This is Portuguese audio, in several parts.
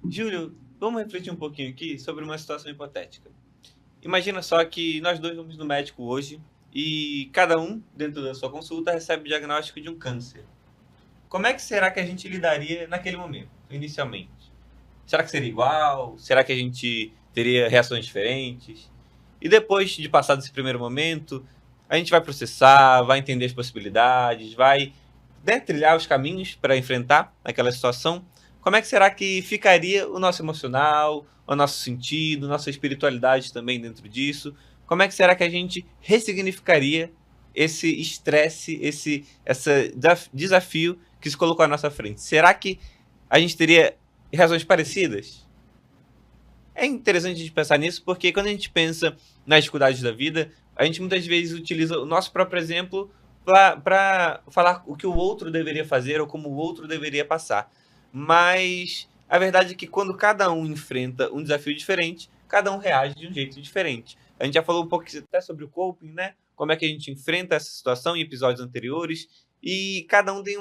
Júlio, vamos refletir um pouquinho aqui sobre uma situação hipotética. Imagina só que nós dois vamos no médico hoje e cada um, dentro da sua consulta, recebe o diagnóstico de um câncer. Como é que será que a gente lidaria naquele momento, inicialmente? Será que seria igual? Será que a gente teria reações diferentes? E depois de passar desse primeiro momento, a gente vai processar, vai entender as possibilidades, vai trilhar os caminhos para enfrentar aquela situação. Como é que será que ficaria o nosso emocional, o nosso sentido, nossa espiritualidade também dentro disso? Como é que será que a gente ressignificaria esse estresse, esse desafio que se colocou à nossa frente? Será que a gente teria razões parecidas? É interessante a gente pensar nisso, porque quando a gente pensa nas dificuldades da vida, a gente muitas vezes utiliza o nosso próprio exemplo para falar o que o outro deveria fazer ou como o outro deveria passar. Mas a verdade é que quando cada um enfrenta um desafio diferente, cada um reage de um jeito diferente. A gente já falou um pouco até sobre o coping, né? Como é que a gente enfrenta essa situação em episódios anteriores, e cada um tem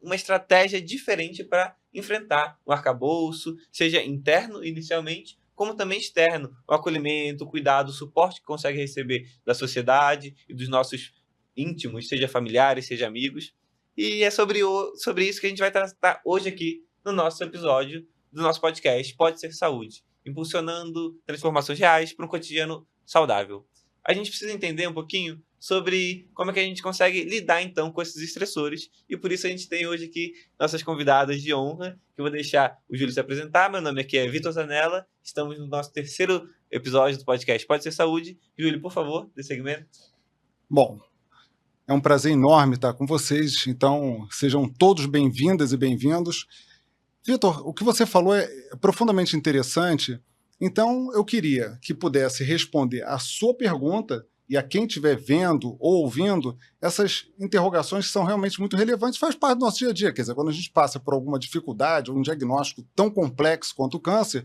uma estratégia diferente para enfrentar o arcabouço, seja interno inicialmente, como também externo, o acolhimento, o cuidado, o suporte que consegue receber da sociedade e dos nossos íntimos, seja familiares, seja amigos. E é sobre isso que a gente vai tratar hoje aqui no nosso episódio do nosso podcast Pode Ser Saúde, impulsionando transformações reais para um cotidiano saudável. A gente precisa entender um pouquinho sobre como é que a gente consegue lidar então com esses estressores, e por isso a gente tem hoje aqui nossas convidadas de honra, que eu vou deixar o Júlio se apresentar. Meu nome aqui é Vitor Zanella, estamos no nosso terceiro episódio do podcast Pode Ser Saúde. Júlio, por favor, dê segmento. Bom, é um prazer enorme estar com vocês, então sejam todos bem-vindas e bem-vindos. Vitor, o que você falou é profundamente interessante, então eu queria que pudesse responder a sua pergunta e a quem estiver vendo ou ouvindo, essas interrogações que são realmente muito relevantes, faz parte do nosso dia a dia. Quer dizer, quando a gente passa por alguma dificuldade ou um diagnóstico tão complexo quanto o câncer,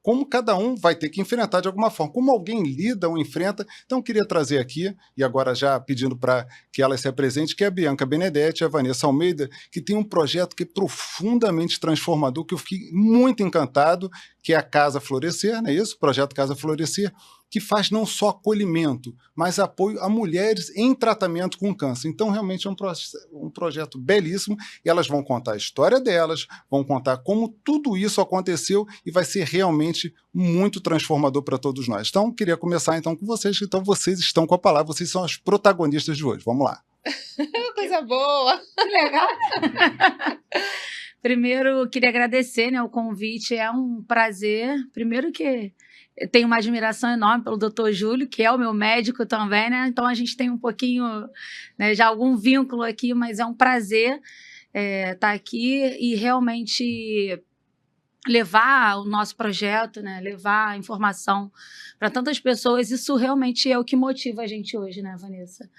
como cada um vai ter que enfrentar de alguma forma, como alguém lida ou enfrenta. Então, eu queria trazer aqui, e agora já pedindo para que ela se apresente, que é a Bianca Benedetti, a Vanessa Almeida, que tem um projeto que é profundamente transformador, que eu fiquei muito encantado, que é a Casa Florescer, não é isso? O projeto Casa Florescer, que faz não só acolhimento, mas apoio a mulheres em tratamento com câncer. Então, realmente é um projeto belíssimo, e elas vão contar a história delas, vão contar como tudo isso aconteceu, e vai ser realmente muito transformador para todos nós. Então, queria começar então com vocês. Então, vocês estão com a palavra, vocês são as protagonistas de hoje. Vamos lá. Coisa boa! Que legal! Primeiro, queria agradecer, né, o convite, é um prazer. Primeiro que eu tenho uma admiração enorme pelo Dr. Júlio, que é o meu médico também, né? Então a gente tem um pouquinho, né, já algum vínculo aqui, mas é um prazer estar aqui e realmente levar o nosso projeto, né, levar a informação para tantas pessoas. Isso realmente é o que motiva a gente hoje, né, Vanessa?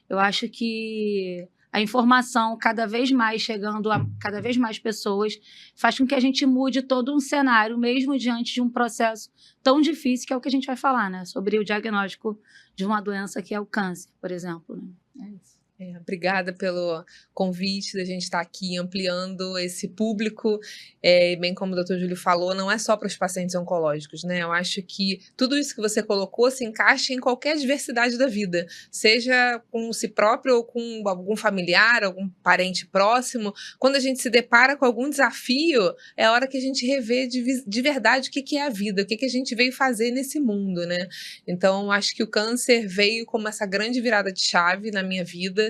Eu acho que a informação cada vez mais chegando a cada vez mais pessoas faz com que a gente mude todo um cenário, mesmo diante de um processo tão difícil, que é o que a gente vai falar, né? Sobre o diagnóstico de uma doença que é o câncer, por exemplo. Né? É isso. Obrigada pelo convite da gente estar aqui ampliando esse público, bem como o Dr. Júlio falou, não é só para os pacientes oncológicos, né? Eu acho que tudo isso que você colocou se encaixa em qualquer diversidade da vida, seja com si próprio ou com algum familiar, algum parente próximo. Quando a gente se depara com algum desafio, é a hora que a gente revê de verdade o que é a vida, o que a gente veio fazer nesse mundo, né? Então, acho que o câncer veio como essa grande virada de chave na minha vida,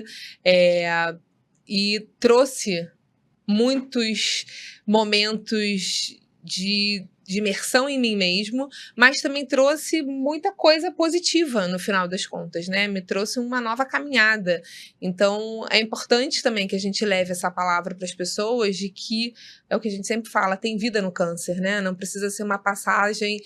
e trouxe muitos momentos de imersão em mim mesmo, mas também trouxe muita coisa positiva no final das contas, né? Me trouxe uma nova caminhada. Então, é importante também que a gente leve essa palavra para as pessoas de que, é o que a gente sempre fala, tem vida no câncer, né? Não precisa ser uma passagem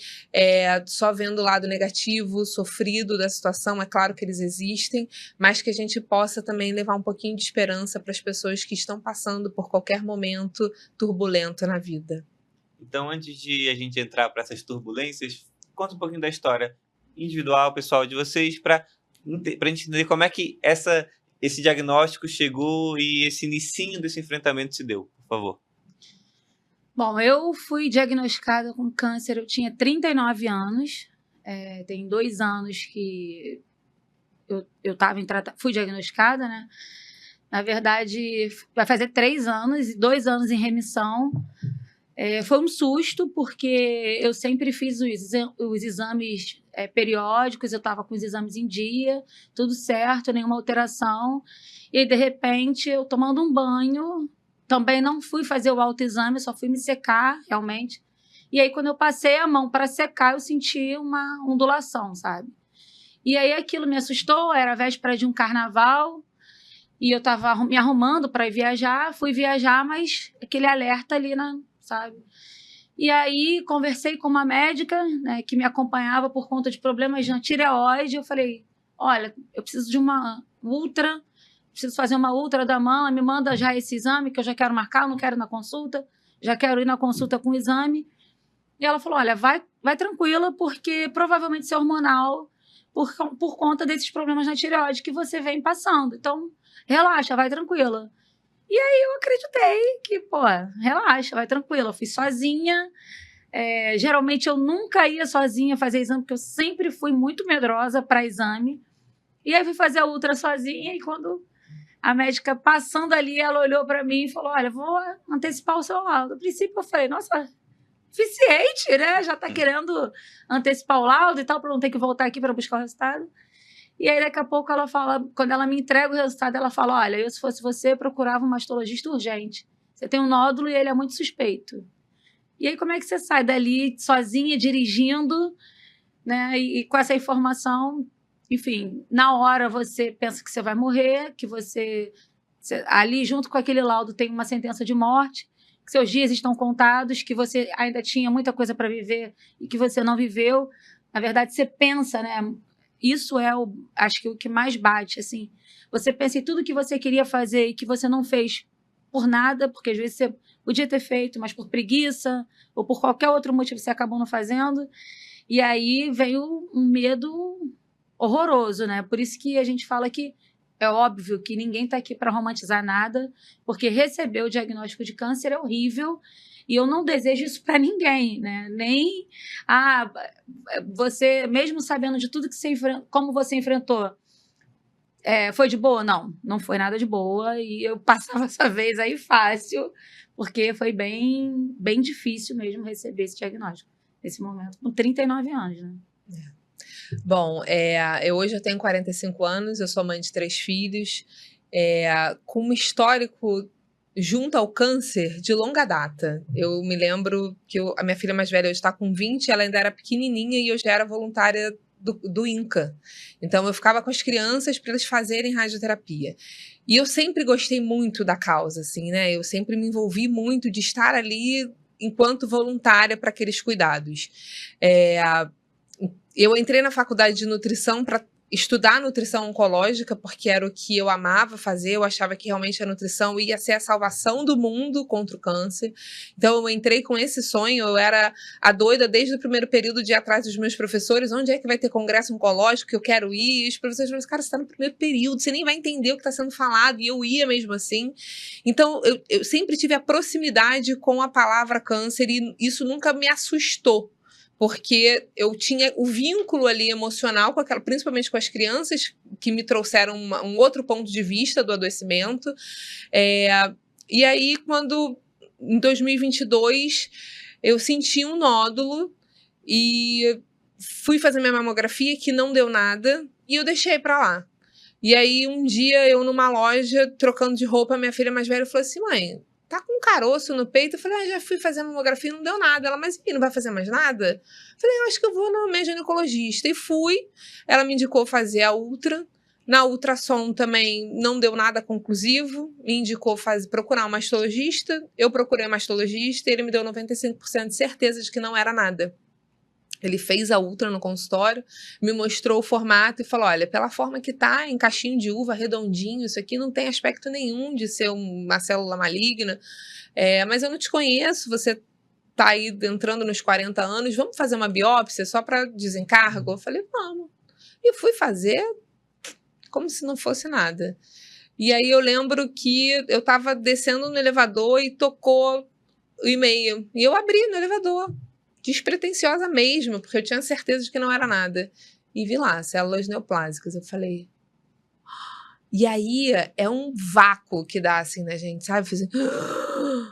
só vendo o lado negativo, sofrido da situação. É claro que eles existem, mas que a gente possa também levar um pouquinho de esperança para as pessoas que estão passando por qualquer momento turbulento na vida. Então, antes de a gente entrar para essas turbulências, conta um pouquinho da história individual, pessoal, de vocês, para a gente entender como é que esse diagnóstico chegou e esse inicinho desse enfrentamento se deu, por favor. Bom, eu fui diagnosticada com câncer, eu tinha 39 anos. Tem 2 anos que eu estava fui diagnosticada, né? Na verdade, vai fazer 3 anos e 2 anos em remissão. Foi um susto, porque eu sempre fiz os exames periódicos, eu estava com os exames em dia, tudo certo, nenhuma alteração. E aí, de repente, eu tomando um banho, também não fui fazer o autoexame, só fui me secar, realmente. E aí, quando eu passei a mão para secar, eu senti uma ondulação, sabe? E aí, aquilo me assustou, era a véspera de um carnaval, e eu estava me arrumando para ir viajar, fui viajar, mas aquele alerta ali, sabe? E aí, conversei com uma médica, né, que me acompanhava por conta de problemas na tireoide. Eu falei, olha, eu preciso de uma ultra, preciso fazer uma ultra da mama, me manda já esse exame, que eu já quero marcar, eu não quero ir na consulta, já quero ir na consulta com o exame. E ela falou, olha, vai tranquila, porque provavelmente isso é hormonal por conta desses problemas na tireoide que você vem passando. Então, relaxa, vai tranquila. E aí eu acreditei que, pô, relaxa, vai tranquila. Eu fui sozinha. Geralmente eu nunca ia sozinha fazer exame, porque eu sempre fui muito medrosa para exame. E aí fui fazer a ultra sozinha, e quando a médica passando ali, ela olhou para mim e falou, olha, vou antecipar o seu laudo. No princípio eu falei, nossa, eficiente, né? Já tá querendo antecipar o laudo e tal, para não ter que voltar aqui para buscar o resultado. E aí, daqui a pouco, ela fala, quando ela me entrega o resultado, ela fala, olha, eu, se fosse você, procurava um mastologista urgente. Você tem um nódulo e ele é muito suspeito. E aí, como é que você sai dali sozinha, dirigindo, né? E com essa informação, enfim, na hora você pensa que você vai morrer, que você ali, junto com aquele laudo, tem uma sentença de morte, que seus dias estão contados, que você ainda tinha muita coisa para viver e que você não viveu. Na verdade, você pensa, né? Isso acho que o que mais bate, assim. Você pensa em tudo que você queria fazer e que você não fez por nada, porque às vezes você podia ter feito, mas por preguiça ou por qualquer outro motivo você acabou não fazendo. E aí veio um medo horroroso, né? Por isso que a gente fala que é óbvio que ninguém está aqui para romantizar nada, porque receber o diagnóstico de câncer é horrível. E eu não desejo isso para ninguém, né? Nem você, mesmo sabendo de tudo que você como você enfrentou, foi de boa? Não, não foi nada de boa. E eu passava essa vez aí fácil, porque foi bem, bem difícil mesmo receber esse diagnóstico nesse momento, com 39 anos, né? Bom, hoje eu tenho 45 anos, eu sou mãe de 3 filhos, com um histórico junto ao câncer de longa data. Eu me lembro que a minha filha mais velha hoje está com 20, ela ainda era pequenininha e eu já era voluntária do INCA. Então eu ficava com as crianças para eles fazerem radioterapia. E eu sempre gostei muito da causa, assim, né? Eu sempre me envolvi muito de estar ali enquanto voluntária para aqueles cuidados. Eu entrei na faculdade de nutrição para estudar nutrição oncológica, porque era o que eu amava fazer, eu achava que realmente a nutrição ia ser a salvação do mundo contra o câncer. Então eu entrei com esse sonho, eu era a doida desde o primeiro período de ir atrás dos meus professores, onde é que vai ter congresso oncológico que eu quero ir, e os professores falaram, cara, você está no primeiro período, você nem vai entender o que está sendo falado, e eu ia mesmo assim. Então eu sempre tive a proximidade com a palavra câncer, e isso nunca me assustou, porque eu tinha o vínculo ali emocional com aquela, principalmente com as crianças, que me trouxeram um outro ponto de vista do adoecimento. E aí, quando em 2022 eu senti um nódulo e fui fazer minha mamografia, que não deu nada, e eu deixei para lá. E aí, um dia, eu numa loja, trocando de roupa, minha filha mais velha falou assim, mãe, tá com um caroço no peito? Eu falei, já fui fazer mamografia e não deu nada. Ela, mas não vai fazer mais nada? Eu falei, eu acho que eu vou na minha ginecologista. E fui, ela me indicou fazer a ultra. Na ultrassom também não deu nada conclusivo, me indicou procurar um mastologista. Eu procurei um mastologista e ele me deu 95% de certeza de que não era nada. Ele fez a ultra no consultório, me mostrou o formato e falou, olha, pela forma que tá, em caixinho de uva, redondinho, isso aqui não tem aspecto nenhum de ser uma célula maligna, mas eu não te conheço, você tá aí entrando nos 40 anos, vamos fazer uma biópsia só para desencargo? Eu falei, vamos. E fui fazer como se não fosse nada. E aí eu lembro que eu tava descendo no elevador e tocou o e-mail. E eu abri no elevador, despretensiosa mesmo, porque eu tinha certeza de que não era nada. E vi lá, células neoplásicas. Eu falei... E aí, é um vácuo que dá assim na gente, sabe? Eu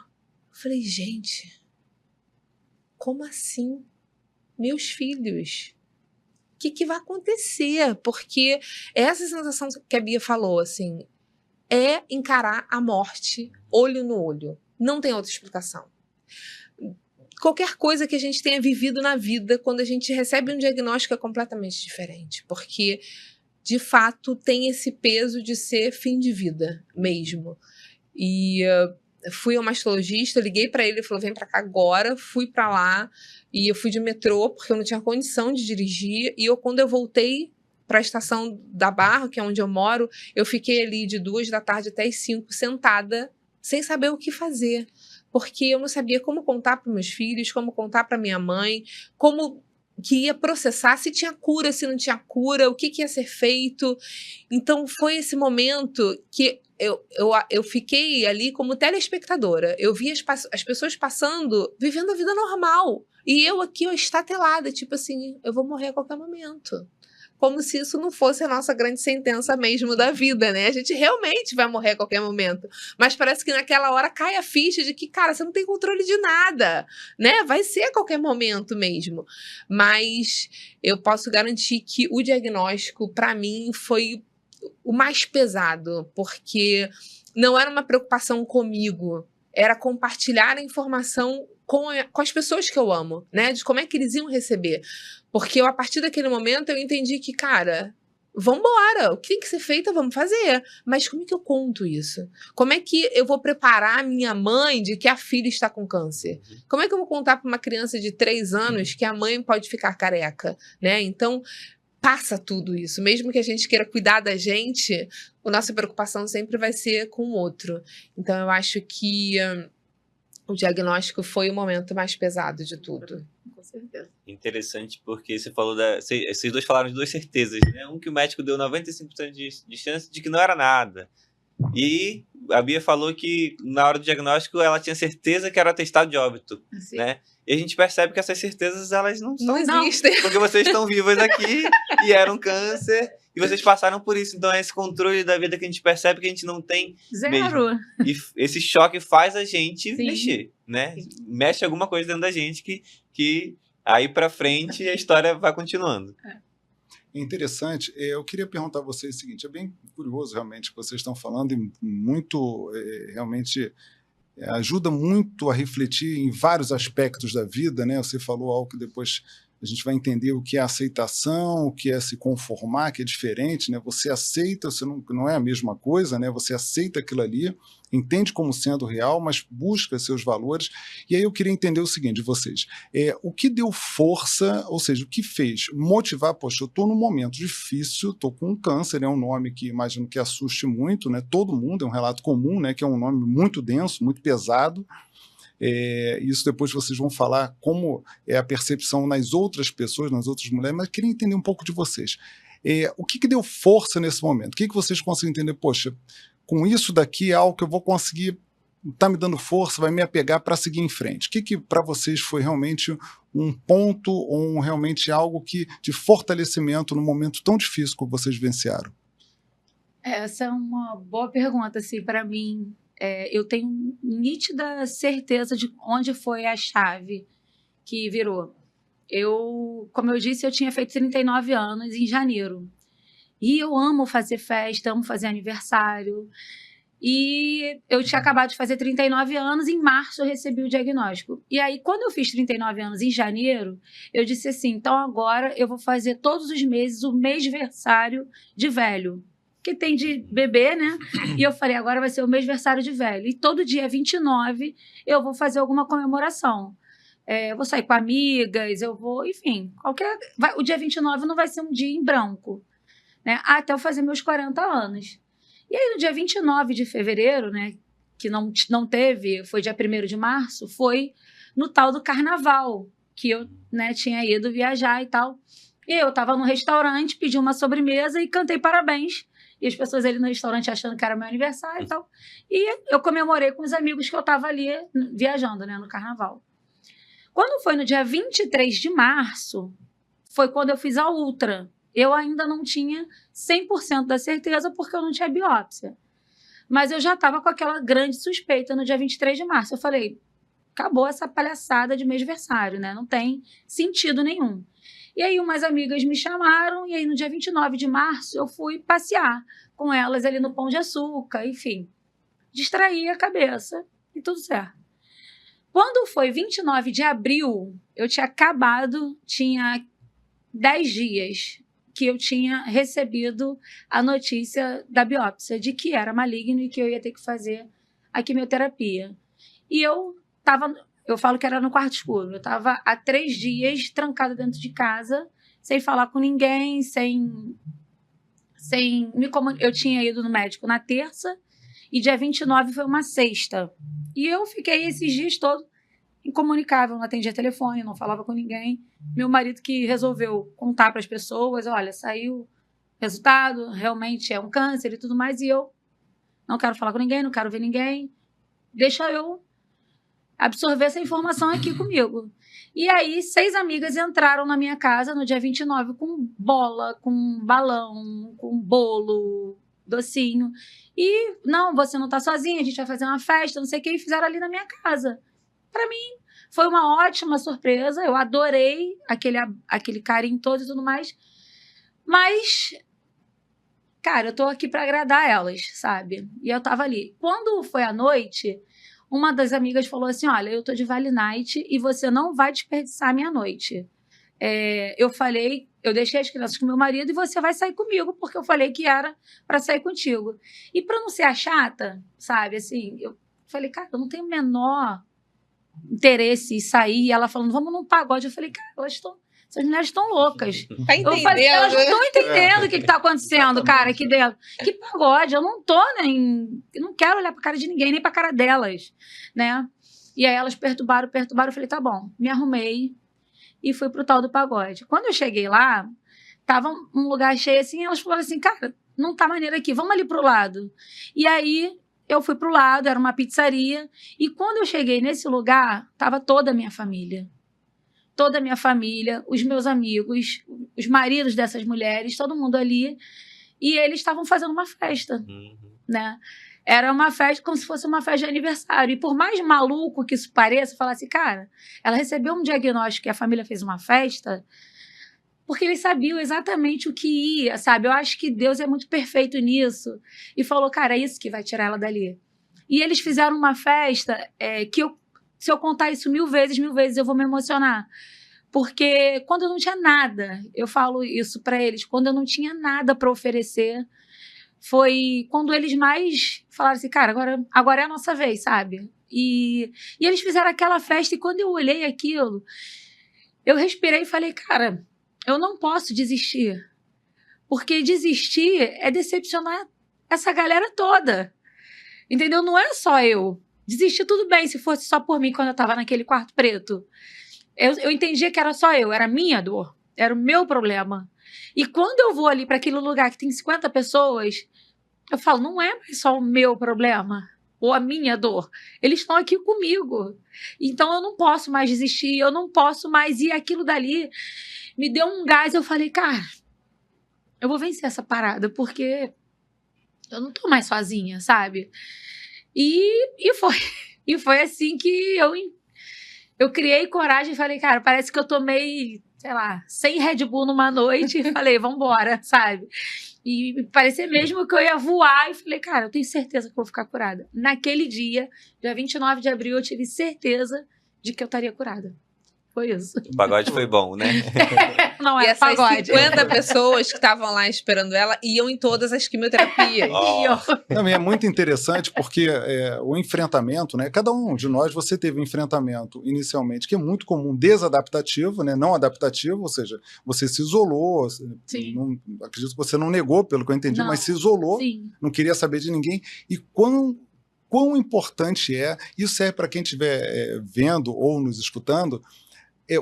falei, gente, como assim? Meus filhos... O que vai acontecer? Porque essa sensação que a Bia falou, assim, é encarar a morte olho no olho. Não tem outra explicação. Qualquer coisa que a gente tenha vivido na vida, quando a gente recebe um diagnóstico, é completamente diferente. Porque, de fato, tem esse peso de ser fim de vida mesmo. E fui ao mastologista, liguei para ele, ele falou, vem para cá agora. Fui para lá. E eu fui de metrô, porque eu não tinha condição de dirigir. E quando eu voltei para a estação da Barra, que é onde eu moro, eu fiquei ali de 2 da tarde até as 5, sentada, sem saber o que fazer. Porque eu não sabia como contar para meus filhos, como contar para minha mãe, como que ia processar, se tinha cura, se não tinha cura, o que ia ser feito. Então, foi esse momento que eu fiquei ali como telespectadora. Eu vi as pessoas passando, vivendo a vida normal. E eu aqui, estatelada, tipo assim, eu vou morrer a qualquer momento. Como se isso não fosse a nossa grande sentença mesmo da vida, né? A gente realmente vai morrer a qualquer momento. Mas parece que naquela hora cai a ficha de que, cara, você não tem controle de nada, né? Vai ser a qualquer momento mesmo. Mas eu posso garantir que o diagnóstico, para mim, foi o mais pesado, porque não era uma preocupação comigo, era compartilhar a informação com as pessoas que eu amo, né? De como é que eles iam receber. Porque a partir daquele momento, eu entendi que, cara, vambora, o que tem que ser feito, vamos fazer. Mas como é que eu conto isso? Como é que eu vou preparar a minha mãe de que a filha está com câncer? Como é que eu vou contar para uma criança de 3 anos que a mãe pode ficar careca, né? Então, passa tudo isso. Mesmo que a gente queira cuidar da gente, a nossa preocupação sempre vai ser com o outro. Então, eu acho que o diagnóstico foi o momento mais pesado de tudo. Com certeza. Interessante, porque você falou esses dois falaram de 2 certezas, né? Um que o médico deu 95% de chance de que não era nada. E a Bia falou que na hora do diagnóstico ela tinha certeza que era atestado de óbito, Assim. né? E a gente percebe que essas certezas elas não Não são, existem. porque vocês estão vivas aqui e era um câncer e vocês passaram por isso. Então é esse controle da vida que a gente percebe que a gente não tem Zero. mesmo. E esse choque faz a gente Sim. mexer, né? Mexe alguma coisa dentro da gente que aí pra frente a história vai continuando. Interessante. Eu queria perguntar a vocês o seguinte, é bem curioso realmente o que vocês estão falando e muito, realmente, ajuda muito a refletir em vários aspectos da vida, né? Você falou algo que depois a gente vai entender o que é aceitação, o que é se conformar, que é diferente, né? Você aceita, você não é a mesma coisa, né? Você aceita aquilo ali, entende como sendo real, mas busca seus valores. E aí eu queria entender o seguinte de vocês, o que deu força, ou seja, o que fez motivar, poxa, eu estou num momento difícil, estou com um câncer, é um nome que imagino que assuste muito, né? Todo mundo, é um relato comum, né? Que é um nome muito denso, muito pesado. Isso depois vocês vão falar como é a percepção nas outras pessoas, nas outras mulheres, mas queria entender um pouco de vocês. O que deu força nesse momento? O que vocês conseguem entender? Poxa, com isso daqui é algo que eu vou conseguir, está me dando força, vai me apegar para seguir em frente. O que para vocês foi realmente um ponto ou realmente algo de fortalecimento num momento tão difícil que vocês vivenciaram? Essa é uma boa pergunta, assim, para mim. Eu tenho nítida certeza de onde foi a chave que virou. Como eu disse, eu tinha feito 39 anos em janeiro. E eu amo fazer festa, amo fazer aniversário. E eu tinha acabado de fazer 39 anos, em março eu recebi o diagnóstico. E aí, quando eu fiz 39 anos em janeiro, eu disse assim, então agora eu vou fazer todos os meses o mêsversário de velho. Que tem de bebê, né? E eu falei, agora vai ser o mêsversário de velho. E todo dia 29 eu vou fazer alguma comemoração. Eu vou sair com amigas, eu vou, enfim, o dia 29 não vai ser um dia em branco, né? Até eu fazer meus 40 anos. E aí, no dia 29 de fevereiro, né? Que não teve, foi dia 1º de março, foi no tal do carnaval, que eu, né, tinha ido viajar e tal. E eu estava no restaurante, pedi uma sobremesa e cantei parabéns. e as pessoas ali no restaurante achando que era meu aniversário e tal. E eu comemorei com os amigos que eu estava ali viajando, né, no carnaval. Quando foi no dia 23 de março, foi quando eu fiz a ultra. Eu ainda não tinha 100% da certeza porque eu não tinha biópsia. Mas eu já estava com aquela grande suspeita no dia 23 de março. Eu falei, acabou essa palhaçada de mêsversário, né? Não tem sentido nenhum. E aí umas amigas me chamaram e aí no dia 29 de março eu fui passear com elas ali no Pão de Açúcar, enfim. Distraí a cabeça e tudo certo. Quando foi 29 de abril, eu tinha 10 dias que eu tinha recebido a notícia da biópsia de que era maligno e que eu ia ter que fazer a quimioterapia. E eu falo que era no quarto escuro, eu estava há 3 dias trancada dentro de casa, sem falar com ninguém, sem me comunicar. Eu tinha ido no médico na terça e dia 29 foi uma sexta. E eu fiquei esses dias todos incomunicável, não atendia telefone, não falava com ninguém. Meu marido que resolveu contar para as pessoas, olha, saiu resultado, realmente é um câncer e tudo mais, e eu não quero falar com ninguém, não quero ver ninguém, deixa eu absorver essa informação aqui comigo. E aí, 6 amigas entraram na minha casa no dia 29 com bola, com balão, com bolo, docinho. E, não, você não tá sozinha, a gente vai fazer uma festa, não sei o que, e fizeram ali na minha casa. Para mim, foi uma ótima surpresa. Eu adorei aquele carinho todo e tudo mais. Mas, cara, eu tô aqui para agradar elas, sabe? E eu tava ali. Quando foi à noite, uma das amigas falou assim, olha, eu tô de Vale Night e você não vai desperdiçar a minha noite. Eu deixei as crianças com meu marido e você vai sair comigo, porque eu falei que era para sair contigo. E para não ser a chata, sabe, assim, eu falei, cara, eu não tenho o menor interesse em sair, e ela falando, vamos num pagode. Eu falei, cara, essas mulheres estão loucas. Tá entendendo? Eu falei, elas não estão entendendo o que está acontecendo, cara, aqui dentro. Que pagode? Eu não tô nem... Eu não quero olhar pra cara de ninguém, nem pra cara delas, né? E aí elas perturbaram. Eu falei, tá bom. Me arrumei e fui pro tal do pagode. Quando eu cheguei lá, tava um lugar cheio assim, elas falaram assim, cara, não tá maneiro aqui, vamos ali pro lado. E aí eu fui pro lado, era uma pizzaria, e quando eu cheguei nesse lugar, tava toda a minha família. Toda a minha família, os meus amigos, os maridos dessas mulheres, todo mundo ali, e eles estavam fazendo uma festa, né? Era uma festa como se fosse uma festa de aniversário, e por mais maluco que isso pareça, falar assim, cara, ela recebeu um diagnóstico que a família fez uma festa, porque eles sabiam exatamente o que ia, sabe? Eu acho que Deus é muito perfeito nisso. E falou, cara, é isso que vai tirar ela dali. E eles fizeram uma festa se eu contar isso 1000 vezes eu vou me emocionar. Porque quando eu não tinha nada, eu falo isso para eles, quando eu não tinha nada para oferecer, foi quando eles mais falaram assim, cara, agora é a nossa vez, sabe? E eles fizeram aquela festa e quando eu olhei aquilo, eu respirei e falei, cara, eu não posso desistir, porque desistir é decepcionar essa galera toda, entendeu? Não é só eu. Desistir tudo bem se fosse só por mim quando eu estava naquele quarto preto. Eu entendia que era só eu, era a minha dor, era o meu problema. E quando eu vou ali para aquele lugar que tem 50 pessoas, eu falo, não é mais só o meu problema ou a minha dor. Eles estão aqui comigo. Então eu não posso mais desistir, eu não posso mais ir aquilo dali. Me deu um gás, eu falei, cara, eu vou vencer essa parada, porque eu não tô mais sozinha, sabe? E foi assim que eu criei coragem e falei, cara, parece que eu tomei, sei lá, 100 Red Bull numa noite e falei, vambora, sabe? E parecia mesmo que eu ia voar e falei, cara, eu tenho certeza que eu vou ficar curada. Naquele dia 29 de abril, eu tive certeza de que eu estaria curada. Foi isso. O pagode foi bom, né? Não E é essas pagode. 50 pessoas que estavam lá esperando ela iam em todas as quimioterapias. Também é muito interessante porque o enfrentamento, né? Cada um de nós, você teve um enfrentamento inicialmente que é muito comum, desadaptativo, né? Não adaptativo, ou seja, você se isolou. Sim. Acredito que você não negou, pelo que eu entendi, Não. mas se isolou, Sim. não queria saber de ninguém. E quão importante isso serve para quem estiver vendo ou nos escutando,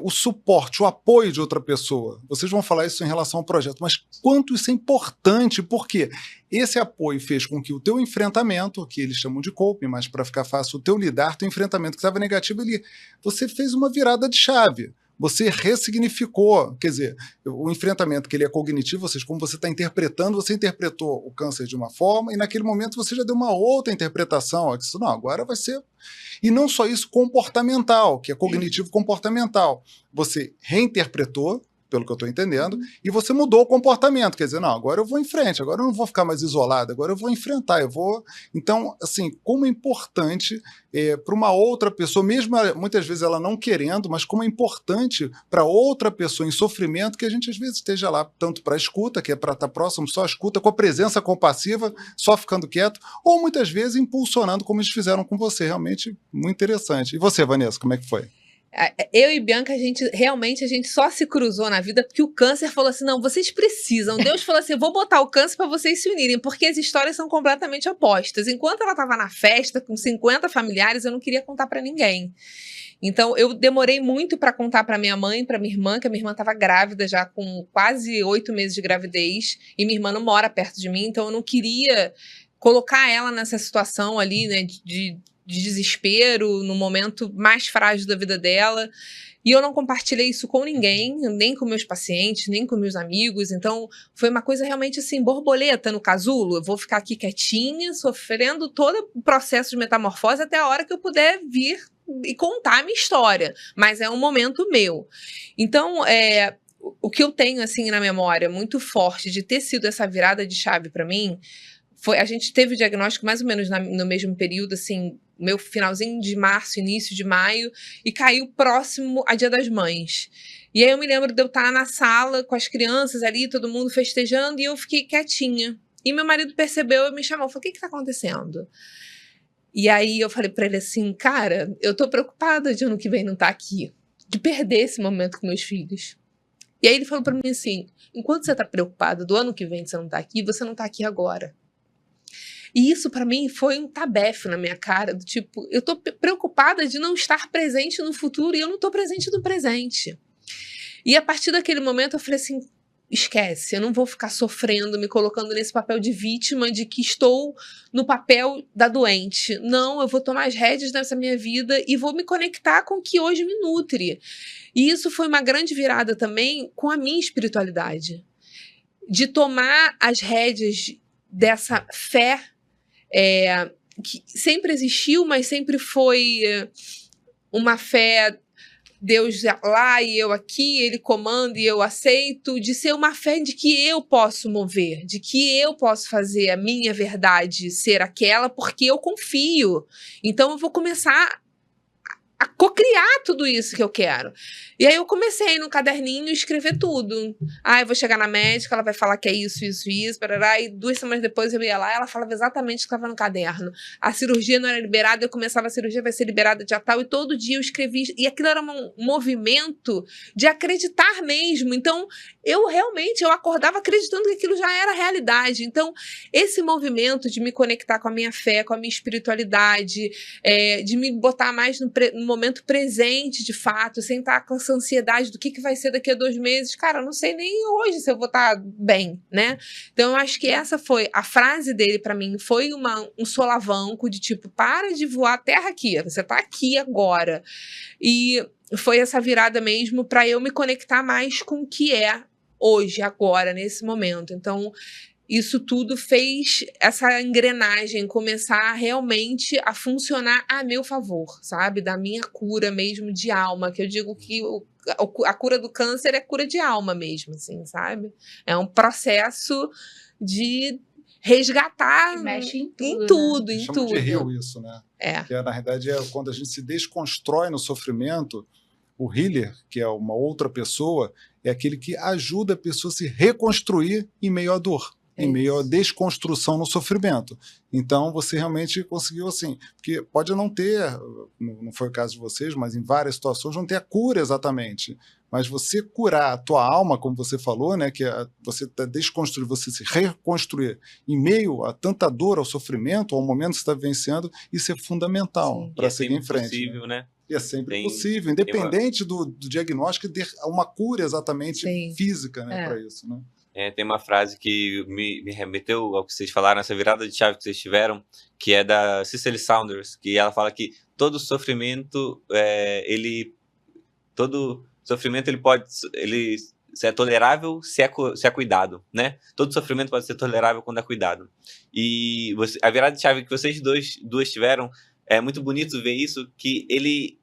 o suporte, o apoio de outra pessoa. Vocês vão falar isso em relação ao projeto, mas quanto isso é importante, porque esse apoio fez com que o teu enfrentamento, que eles chamam de coping, mas para ficar fácil, o teu lidar, teu enfrentamento que estava negativo, você fez uma virada de chave. Você ressignificou, quer dizer, o enfrentamento que ele é cognitivo, ou seja, como você está interpretando, você interpretou o câncer de uma forma e naquele momento você já deu uma outra interpretação. Ó, não, agora vai ser... E não só isso, comportamental, que é cognitivo comportamental. Você reinterpretou, pelo que eu estou entendendo, e você mudou o comportamento, quer dizer, não, agora eu vou em frente, agora eu não vou ficar mais isolado, agora eu vou enfrentar, eu vou... Então, assim, como é importante para uma outra pessoa, mesmo muitas vezes ela não querendo, mas como é importante para outra pessoa em sofrimento que a gente às vezes esteja lá, tanto para a escuta, que é para estar próximo, só escuta, com a presença compassiva, só ficando quieto, ou muitas vezes impulsionando, como eles fizeram com você, realmente muito interessante. E você, Vanessa, como é que foi? Eu e Bianca, a gente só se cruzou na vida porque o câncer falou assim, não, vocês precisam. Deus falou assim, eu vou botar o câncer para vocês se unirem, porque as histórias são completamente opostas. Enquanto ela estava na festa com 50 familiares, eu não queria contar para ninguém. Então, eu demorei muito para contar para minha mãe, para minha irmã, que a minha irmã estava grávida já com quase 8 meses de gravidez, e minha irmã não mora perto de mim, então eu não queria colocar ela nessa situação ali, né, de desespero, no momento mais frágil da vida dela. E eu não compartilhei isso com ninguém, nem com meus pacientes, nem com meus amigos. Então, foi uma coisa realmente assim, borboleta no casulo. Eu vou ficar aqui quietinha, sofrendo todo o processo de metamorfose até a hora que eu puder vir e contar a minha história. Mas é um momento meu. Então, o que eu tenho assim na memória muito forte de ter sido essa virada de chave para mim, a gente teve o diagnóstico mais ou menos no mesmo período, assim, meu finalzinho de março, início de maio, e caiu próximo a Dia das Mães. E aí eu me lembro de eu estar na sala com as crianças ali, todo mundo festejando, e eu fiquei quietinha. E meu marido percebeu e me chamou, falou, o que está acontecendo? E aí eu falei para ele assim, cara, eu tô preocupada de ano que vem não estar aqui, de perder esse momento com meus filhos. E aí ele falou para mim assim, enquanto você está preocupada do ano que vem de você não estar aqui, você não está aqui agora. E isso, para mim, foi um tabefe na minha cara, do tipo, eu tô preocupada de não estar presente no futuro e eu não tô presente no presente. E a partir daquele momento eu falei assim, esquece, eu não vou ficar sofrendo, me colocando nesse papel de vítima, de que estou no papel da doente. Não, eu vou tomar as rédeas dessa minha vida e vou me conectar com o que hoje me nutre. E isso foi uma grande virada também com a minha espiritualidade. De tomar as rédeas dessa fé que sempre existiu, mas sempre foi uma fé, Deus lá e eu aqui, Ele comanda e eu aceito, de ser uma fé de que eu posso mover, de que eu posso fazer a minha verdade ser aquela, porque eu confio. Então eu vou começar a cocriar tudo isso que eu quero. E aí eu comecei no caderninho a escrever tudo. Eu vou chegar na médica, ela vai falar que é isso, isso, isso, parará, e 2 semanas depois eu ia lá, ela falava exatamente o que estava no caderno. A cirurgia não era liberada, eu começava a cirurgia, vai ser liberada dia tal, e todo dia eu escrevi, e aquilo era um movimento de acreditar mesmo. Então, eu acordava acreditando que aquilo já era realidade. Então, esse movimento de me conectar com a minha fé, com a minha espiritualidade, de me botar mais no momento presente, de fato, sem estar com essa ansiedade do que vai ser daqui a 2 meses. Cara, eu não sei nem hoje se eu vou estar bem, né? Então, eu acho que essa foi a frase dele pra mim, foi um solavanco de tipo, para de voar a terra aqui, você tá aqui agora. E foi essa virada mesmo pra eu me conectar mais com o que é hoje, agora, nesse momento. Então, isso tudo fez essa engrenagem começar realmente a funcionar a meu favor, sabe? Da minha cura mesmo de alma, que eu digo que a cura do câncer é cura de alma mesmo, assim, sabe? É um processo de resgatar que mexe em tudo, né? em Chama tudo. de heal isso, né? Que na realidade é quando a gente se desconstrói no sofrimento. O healer, que é uma outra pessoa, é aquele que ajuda a pessoa a se reconstruir em meio à dor, em meio à desconstrução no sofrimento. Então, você realmente conseguiu assim, porque pode não ter, não foi o caso de vocês, mas em várias situações não ter a cura exatamente, mas você curar a tua alma, como você falou, né, que você desconstruir, você se reconstruir em meio a tanta dor, ao sofrimento, ao momento que você está vivenciando, isso é fundamental para seguir em frente. Possível, né? E é sempre Tem- possível, independente do diagnóstico, ter uma cura exatamente Sim. física, né, É. para isso, né? Tem uma frase que me remeteu ao que vocês falaram, essa virada de chave que vocês tiveram, que é da Cicely Saunders, que ela fala que todo sofrimento, todo sofrimento ele é tolerável se é cuidado, né? Todo sofrimento pode ser tolerável quando é cuidado. E a virada de chave que vocês duas tiveram, é muito bonito ver isso, que ele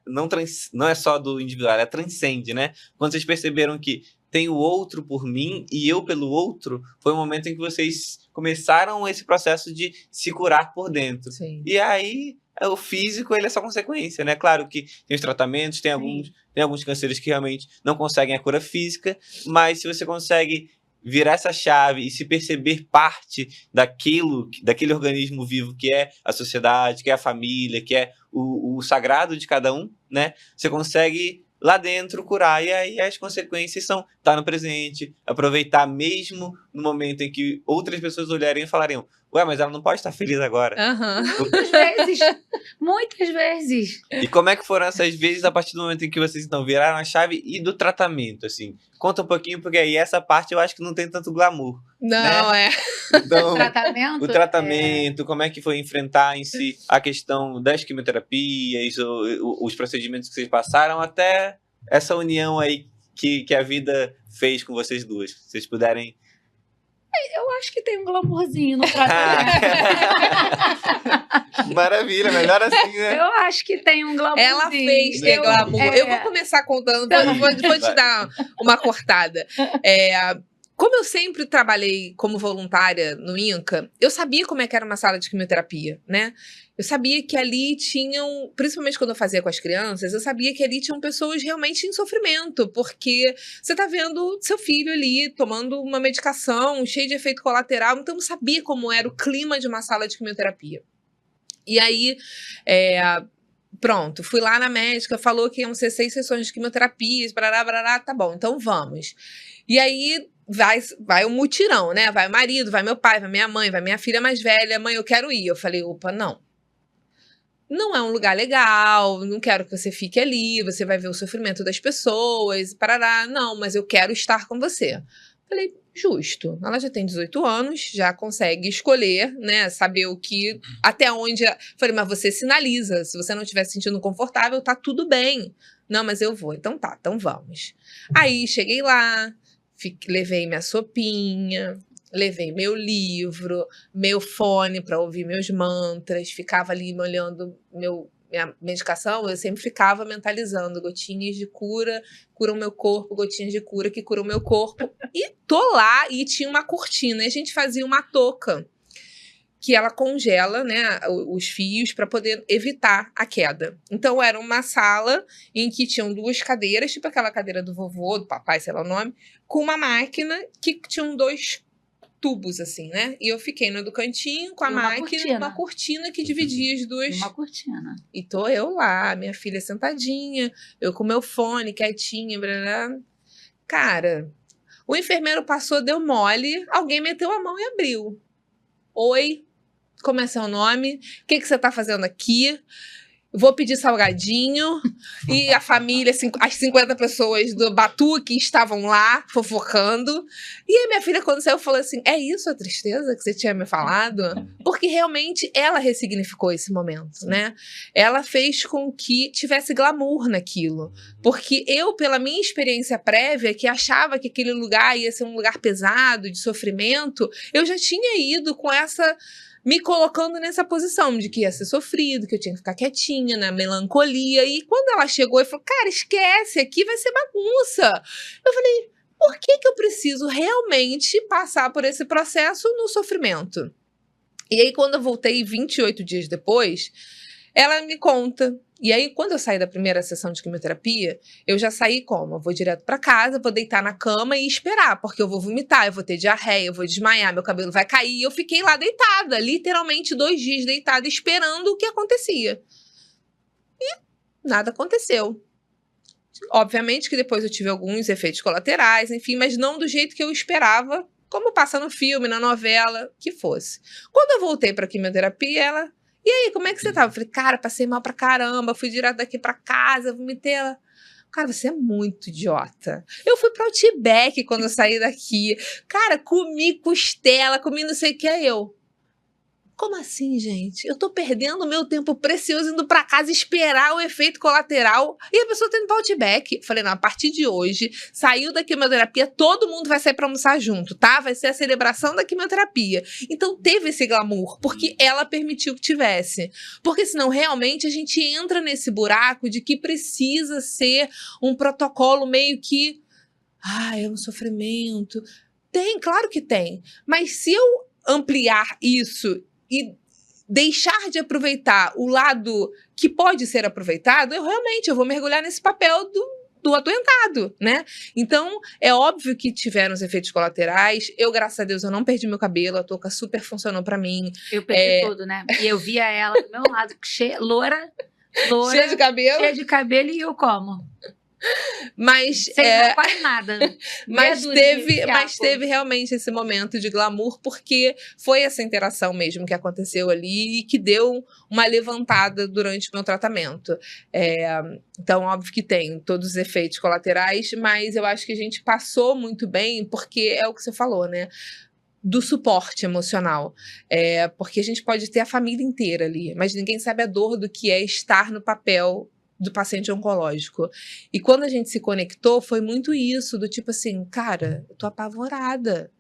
não é só do individual, ela transcende, né? Quando vocês perceberam que tem o outro por mim e eu pelo outro, foi o momento em que vocês começaram esse processo de se curar por dentro. Sim. E aí, o físico, ele é só consequência, né? Claro que tem os tratamentos, tem alguns cânceres que realmente não conseguem a cura física, mas se você consegue virar essa chave e se perceber parte daquele organismo vivo que é a sociedade, que é a família, que é o sagrado de cada um, né? Você consegue lá dentro curar, e aí as consequências são estar no presente, aproveitar mesmo no momento em que outras pessoas olhariam e falariam, ué, mas ela não pode estar feliz agora. Aham. Muitas vezes. E como é que foram essas vezes a partir do momento em que vocês então viraram a chave e do tratamento, assim? Conta um pouquinho, porque aí essa parte eu acho que não tem tanto glamour. Não, Então, Tratamento. o tratamento, como é que foi enfrentar em si a questão das quimioterapias, os procedimentos que vocês passaram, até essa união aí que a vida fez com vocês duas. Se vocês puderem... Eu acho que tem um glamourzinho no tratamento. Maravilha, melhor assim, né? Eu acho que tem um glamourzinho. ela fez ter glamour. Eu vou começar contando, vou te dar uma cortada. Como eu sempre trabalhei como voluntária no INCA, eu sabia como é que era uma sala de quimioterapia, né? Eu sabia que ali tinham, principalmente quando eu fazia com as crianças, eu sabia que ali tinham pessoas realmente em sofrimento, porque você tá vendo seu filho ali tomando uma medicação cheia de efeito colateral, então eu sabia como era o clima de uma sala de quimioterapia. E aí, pronto, fui lá na médica, falou que iam ser 6 sessões de quimioterapias, barará, tá bom, então vamos. E aí vai o mutirão, né? Vai o marido, vai meu pai, vai minha mãe, vai minha filha mais velha. Mãe, eu quero ir. Eu falei, opa, não. Não é um lugar legal, não quero que você fique ali, você vai ver o sofrimento das pessoas, parará. Não, mas eu quero estar com você. Falei, justo. Ela já tem 18 anos, já consegue escolher, né? Saber o que, até onde... Falei, mas você sinaliza. Se você não estiver se sentindo confortável, tá tudo bem. Não, mas eu vou. Então tá, então vamos. Aí, cheguei lá, levei minha sopinha, levei meu livro, meu fone para ouvir meus mantras, ficava ali olhando minha medicação, eu sempre ficava mentalizando gotinhas de cura, curam meu corpo, gotinhas de cura que curam meu corpo. E tô lá e tinha uma cortina, e a gente fazia uma touca que ela congela, né, os fios para poder evitar a queda. Então era uma sala em que tinham 2 cadeiras, tipo aquela cadeira do vovô, do papai, sei lá o nome, com uma máquina que tinham 2 tubos, assim, né? E eu fiquei no do cantinho com a máquina, uma cortina que dividia as duas. Uma cortina. E tô eu lá, minha filha sentadinha, eu com meu fone, quietinha, blá, blá. Cara, o enfermeiro passou, deu mole, alguém meteu a mão e abriu. Oi, como é seu nome? O que você tá fazendo aqui? Vou pedir salgadinho. E a família, as 50 pessoas do Batuque estavam lá, fofocando. E aí minha filha, quando saiu, falou assim, é isso a tristeza que você tinha me falado? Porque realmente ela ressignificou esse momento, né? Ela fez com que tivesse glamour naquilo. Porque eu, pela minha experiência prévia, que achava que aquele lugar ia ser um lugar pesado, de sofrimento, eu já tinha ido com essa... me colocando nessa posição de que ia ser sofrido, que eu tinha que ficar quietinha, na melancolia. E quando ela chegou e falou, cara, esquece, aqui vai ser bagunça. Eu falei, por que eu preciso realmente passar por esse processo no sofrimento? E aí, quando eu voltei 28 dias depois, ela me conta. E aí, quando eu saí da primeira sessão de quimioterapia, eu já saí como? Eu vou direto pra casa, vou deitar na cama e esperar, porque eu vou vomitar, eu vou ter diarreia, eu vou desmaiar, meu cabelo vai cair. E eu fiquei lá deitada, literalmente 2 dias deitada, esperando o que acontecia. E nada aconteceu. Obviamente que depois eu tive alguns efeitos colaterais, enfim, mas não do jeito que eu esperava, como passa no filme, na novela, que fosse. Quando eu voltei pra quimioterapia, ela... E aí, como é que você tava? Eu falei, cara, passei mal pra caramba, fui direto daqui pra casa, vomitei ela. Cara, você é muito idiota. Eu fui pro Outback quando eu saí daqui. Cara, comi costela, comi não sei o que, aí eu. Como assim, gente? Eu tô perdendo meu tempo precioso indo pra casa esperar o efeito colateral e a pessoa tá indo pro Outback. Falei, não, a partir de hoje, saiu da quimioterapia, todo mundo vai sair pra almoçar junto, tá? Vai ser a celebração da quimioterapia. Então teve esse glamour, porque ela permitiu que tivesse. Porque senão, realmente, a gente entra nesse buraco de que precisa ser um protocolo meio que... é um sofrimento. Tem, claro que tem. Mas se eu ampliar isso e deixar de aproveitar o lado que pode ser aproveitado, eu vou mergulhar nesse papel do adoentado, né? Então, é óbvio que tiveram os efeitos colaterais. Eu, graças a Deus, eu não perdi meu cabelo. A touca super funcionou pra mim. Eu perdi tudo, né? E eu via ela do meu lado, loura, Cheia de cabelo. cheia de cabelo, e eu como. Mas, Sem quase nada. mas teve realmente esse momento de glamour, porque foi essa interação mesmo que aconteceu ali e que deu uma levantada durante o meu tratamento. Então, óbvio que tem todos os efeitos colaterais, mas eu acho que a gente passou muito bem, porque é o que você falou, né? Do suporte emocional. Porque a gente pode ter a família inteira ali, mas ninguém sabe a dor do que é estar no papel do paciente oncológico. E quando a gente se conectou, foi muito isso, do tipo assim, cara, eu tô apavorada,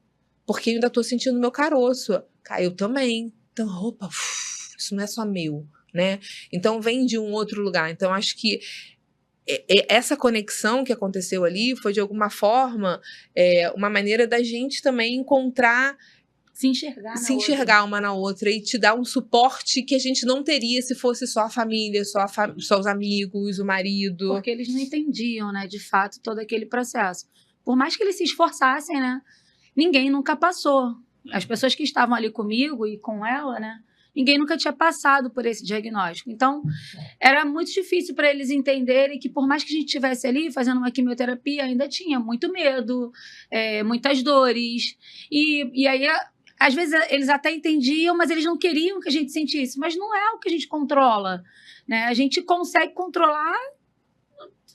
porque eu ainda tô sentindo meu caroço. Cara, eu também. Então, opa, isso não é só meu, né? Então, vem de um outro lugar. Então, acho que essa conexão que aconteceu ali foi, de alguma forma, uma maneira da gente também encontrar... Se enxergar uma na outra e te dar um suporte que a gente não teria se fosse só a família, só os amigos, o marido. Porque eles não entendiam, né, de fato, todo aquele processo. Por mais que eles se esforçassem, né, ninguém nunca passou. As pessoas que estavam ali comigo e com ela, né, ninguém nunca tinha passado por esse diagnóstico. Então, era muito difícil para eles entenderem que, por mais que a gente estivesse ali fazendo uma quimioterapia, ainda tinha muito medo, muitas dores. E aí... Às vezes eles até entendiam, mas eles não queriam que a gente sentisse. Mas não é o que a gente controla, né? A gente consegue controlar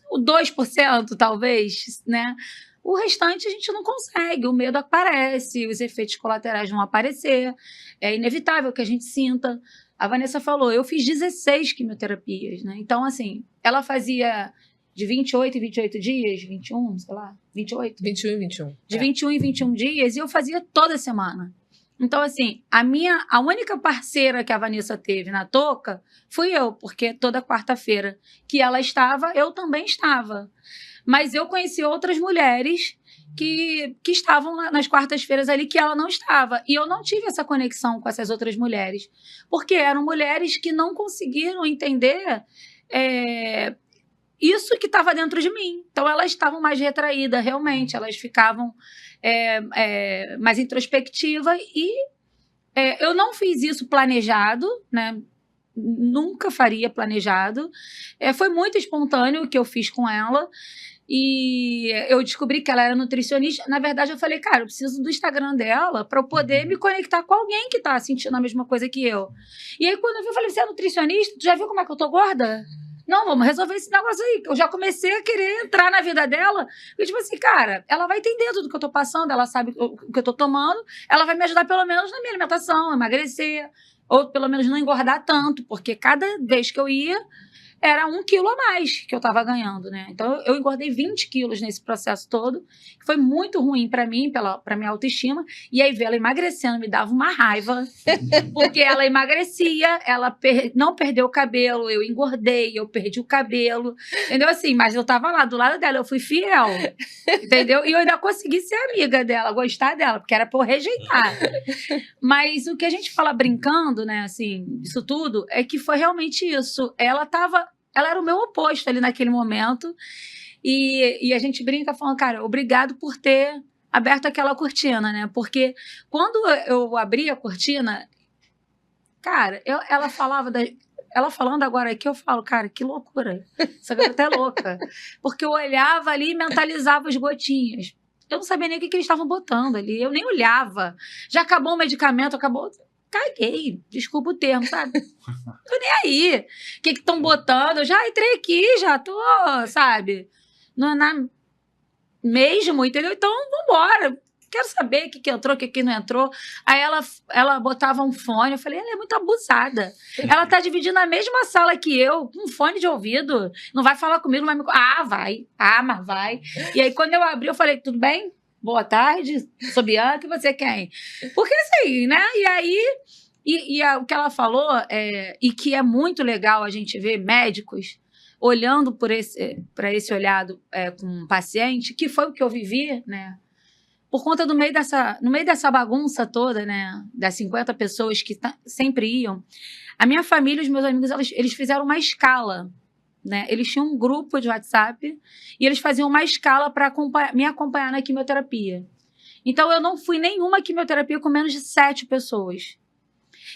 o 2%, talvez, né? O restante a gente não consegue. O medo aparece, os efeitos colaterais vão aparecer. É inevitável que a gente sinta. A Vanessa falou, eu fiz 16 quimioterapias, né? Então, assim, ela fazia... de 28 em 28 dias, 21, sei lá, 28? 21 e 21. De 21 em 21 dias, e eu fazia toda semana. Então, assim, a única parceira que a Vanessa teve na touca fui eu, porque toda quarta-feira que ela estava, eu também estava. Mas eu conheci outras mulheres que estavam nas quartas-feiras ali que ela não estava. E eu não tive essa conexão com essas outras mulheres, porque eram mulheres que não conseguiram entender isso que estava dentro de mim. Então, elas estavam mais retraídas, realmente. Elas ficavam mais introspectivas. E eu não fiz isso planejado, né? Nunca faria planejado. Foi muito espontâneo o que eu fiz com ela. E eu descobri que ela era nutricionista. Na verdade, eu falei, cara, eu preciso do Instagram dela para eu poder me conectar com alguém que tá sentindo a mesma coisa que eu. E aí, quando eu vi, eu falei, você é nutricionista? Tu já viu como é que eu tô gorda? Não, vamos resolver esse negócio aí. Eu já comecei a querer entrar na vida dela. E tipo assim, cara, ela vai entender tudo que eu tô passando, ela sabe o que eu tô tomando, ela vai me ajudar pelo menos na minha alimentação, emagrecer, ou pelo menos não engordar tanto, porque cada vez que eu ia, era 1 quilo a mais que eu tava ganhando, né? Então, eu engordei 20 quilos nesse processo todo, que foi muito ruim pra mim, pra minha autoestima. E aí, ver ela emagrecendo me dava uma raiva, porque ela emagrecia, ela não perdeu o cabelo, eu engordei, eu perdi o cabelo, entendeu? Assim, mas eu tava lá, do lado dela, eu fui fiel, entendeu? E eu ainda consegui ser amiga dela, gostar dela, porque era pra eu rejeitar. Mas o que a gente fala brincando, né, assim, isso tudo, é que foi realmente isso. Ela era o meu oposto ali naquele momento. E a gente brinca falando, cara, obrigado por ter aberto aquela cortina, né? Porque quando eu abri a cortina, cara, ela falando agora aqui, eu falo, cara, que loucura. Essa garota é louca. Porque eu olhava ali e mentalizava as gotinhas. Eu não sabia nem o que eles estavam botando ali. Eu nem olhava. Já acabou o medicamento, acabou... caguei, desculpa o termo, sabe? Tô nem aí. O que estão botando? Eu já entrei aqui, já tô, sabe? Mesmo, entendeu? Então, vambora. Quero saber o que entrou, o que não entrou. Aí ela botava um fone, eu falei, ela é muito abusada. Ela tá dividindo a mesma sala que eu, com um fone de ouvido. Não vai falar comigo, não vai me... Ah, vai. Ah, mas vai. E aí, quando eu abri, eu falei, tudo bem? Boa tarde, sou Bianca, e você quem? Porque assim, né? E aí, o que ela falou, e que é muito legal a gente ver médicos olhando para esse olhado com um paciente, que foi o que eu vivi, né? Por conta no meio dessa bagunça toda, né, das 50 pessoas que sempre iam, a minha família e os meus amigos, eles fizeram uma escala, né? Eles tinham um grupo de WhatsApp e eles faziam uma escala para me acompanhar na quimioterapia. Então, eu não fui nenhuma quimioterapia com menos de 7 pessoas.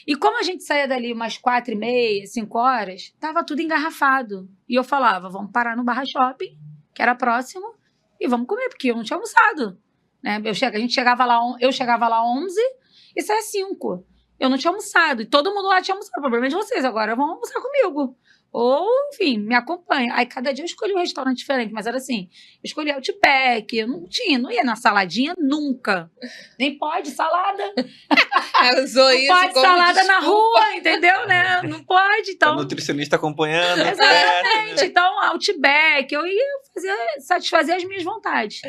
E como a gente saía dali umas 4h30, 5 horas, tava tudo engarrafado. E eu falava, vamos parar no Barra Shopping, que era próximo, e vamos comer, porque eu não tinha almoçado. Né? Eu chegava lá 11 e saía 5. Eu não tinha almoçado. E todo mundo lá tinha almoçado. O problema é de vocês. Agora vão almoçar comigo. Ou, enfim, me acompanha. Aí cada dia eu escolhi um restaurante diferente. Mas era assim, eu escolhi Outback. Eu não ia na saladinha nunca. Nem pode, salada. Ela usou isso pode como salada desculpa. na rua, entendeu? Né? Não pode, então... O nutricionista acompanhando. Exatamente. Então, Outback, eu ia satisfazer as minhas vontades.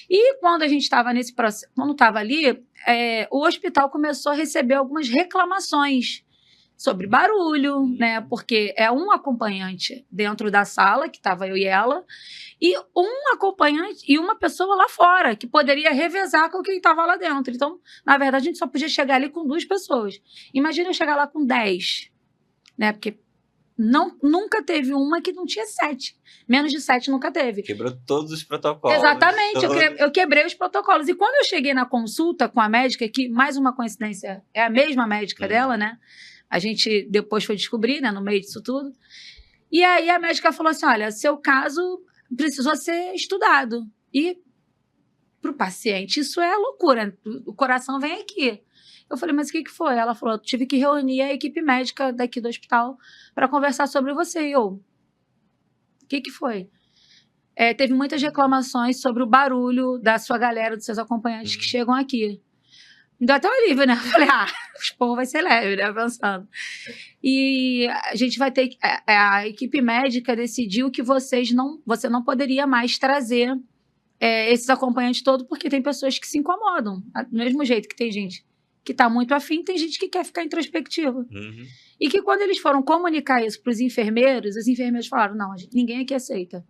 E quando a gente estava nesse processo, quando estava ali, o hospital começou a receber algumas reclamações sobre barulho, né? Porque é um acompanhante dentro da sala, que estava eu e ela, e um acompanhante e uma pessoa lá fora, que poderia revezar com quem estava lá dentro. Então, na verdade, a gente só podia chegar ali com 2 pessoas. Imagina eu chegar lá com 10, né? Porque nunca teve uma que não tinha 7. Menos de 7 nunca teve. Quebrou todos os protocolos. Exatamente, eu quebrei os protocolos. E quando eu cheguei na consulta com a médica, que mais uma coincidência, é a mesma médica dela, né? A gente depois foi descobrir, né, no meio disso tudo. E aí a médica falou assim, olha, seu caso precisou ser estudado. E para o paciente isso é loucura, o coração vem aqui. Eu falei, mas o que foi? Ela falou, eu tive que reunir a equipe médica daqui do hospital para conversar sobre você. E eu, o que foi? Teve muitas reclamações sobre o barulho da sua galera, dos seus acompanhantes que chegam aqui. Me deu até um alívio, né? Eu falei, o esporro vai ser leve, né? Pensando. E a gente vai ter... A equipe médica decidiu que você não poderia mais trazer esses acompanhantes todos, porque tem pessoas que se incomodam. Do mesmo jeito que tem gente que está muito afim, tem gente que quer ficar introspectiva. Uhum. E que quando eles foram comunicar isso para os enfermeiros falaram, não, ninguém aqui aceita.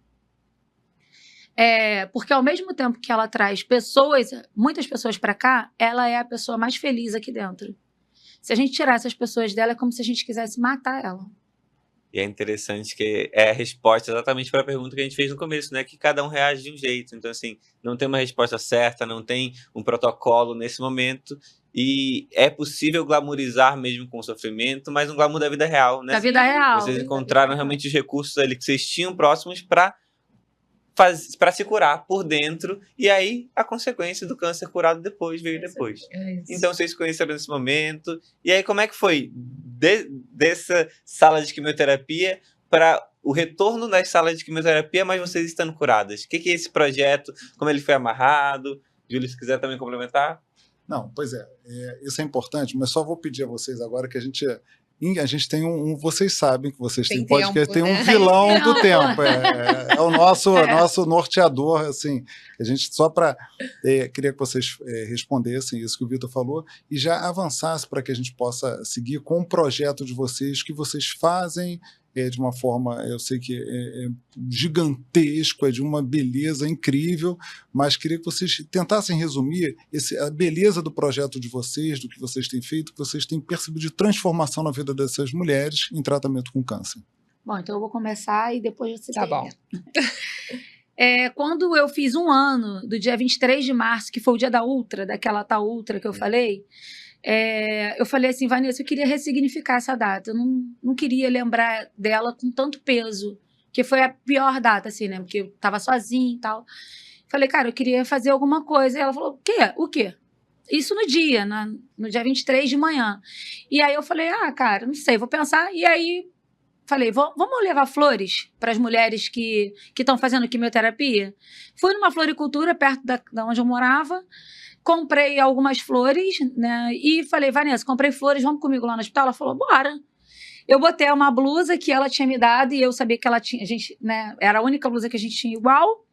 Porque ao mesmo tempo que ela traz muitas pessoas para cá, ela é a pessoa mais feliz aqui dentro. Se a gente tirar essas pessoas dela, é como se a gente quisesse matar ela. E é interessante que é a resposta exatamente para a pergunta que a gente fez no começo, né? Que cada um reage de um jeito. Então, assim, não tem uma resposta certa, não tem um protocolo nesse momento. E é possível glamorizar mesmo com o sofrimento, mas um glamour da vida real, né? Da vida real. Vocês encontraram realmente os recursos ali que vocês tinham próximos para se curar por dentro, e aí a consequência do câncer curado depois veio depois. Então vocês se conheceram nesse momento, e aí como é que foi dessa sala de quimioterapia para o retorno das salas de quimioterapia, mas vocês estando curadas? O que é esse projeto, como ele foi amarrado? Júlio, se quiser também complementar. Não, pois isso é importante, mas só vou pedir a vocês agora que a gente tem vocês sabem que vocês têm podcast, tem um vilão do tempo, é o nosso norteador, assim, a gente só para, queria que vocês respondessem isso que o Vitor falou e já avançasse para que a gente possa seguir com o projeto de vocês, que vocês fazem de uma forma, eu sei que é gigantesco, é de uma beleza incrível, mas queria que vocês tentassem resumir a beleza do projeto de vocês, do que vocês têm feito, que vocês têm percebido de transformação na vida dessas mulheres em tratamento com câncer. Bom, então eu vou começar e depois você Tá bom. Quando eu fiz 1 ano, do dia 23 de março, que foi o dia da Ultra, daquela tal Ultra que eu falei, eu falei assim, Vanessa, eu queria ressignificar essa data. Eu não queria lembrar dela com tanto peso, que foi a pior data, assim, né? Porque eu tava sozinha e tal. Falei, cara, eu queria fazer alguma coisa. E ela falou, o quê? Isso no dia, no dia 23 de manhã. E aí eu falei, cara, não sei, vou pensar. E aí falei, vamos levar flores para as mulheres que estão fazendo quimioterapia? Fui numa floricultura perto da onde eu morava, comprei algumas flores, né? E falei, Vanessa, comprei flores, vamos comigo lá no hospital? Ela falou, bora. Eu botei uma blusa que ela tinha me dado e eu sabia que ela tinha, a gente, né? Era a única blusa que a gente tinha igual.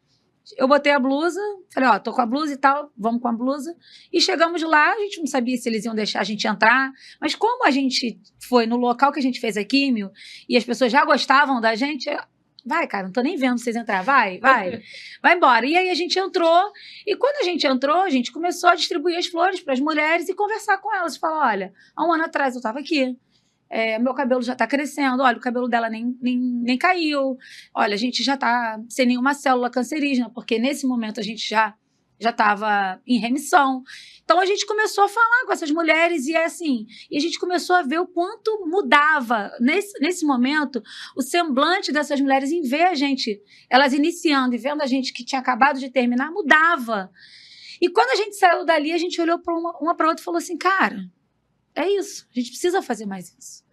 Eu botei a blusa, falei, tô com a blusa e tal, vamos com a blusa. E chegamos lá, a gente não sabia se eles iam deixar a gente entrar, mas como a gente foi no local que a gente fez a químio e as pessoas já gostavam da gente, vai, cara, não tô nem vendo vocês entrar, vai embora. E aí a gente entrou, e quando a gente entrou, a gente começou a distribuir as flores para as mulheres e conversar com elas, falar, olha, há um ano atrás eu estava aqui, meu cabelo já está crescendo, olha, o cabelo dela nem caiu, olha, a gente já está sem nenhuma célula cancerígena, porque nesse momento a gente já estava em remissão. Então a gente começou a falar com essas mulheres e a gente começou a ver o quanto mudava nesse momento o semblante dessas mulheres em ver a gente, elas iniciando e vendo a gente que tinha acabado de terminar, mudava. E quando a gente saiu dali, a gente olhou para uma para outra e falou assim, cara, é isso, a gente precisa fazer mais isso,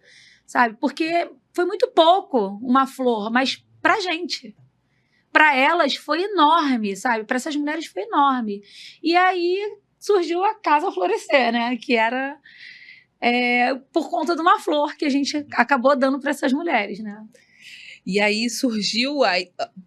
sabe? Porque foi muito pouco uma flor, mas pra gente, para elas foi enorme, sabe? Para essas mulheres foi enorme. E aí surgiu a Casa Florescer, né? Que era por conta de uma flor que a gente acabou dando para essas mulheres, né? E aí surgiu,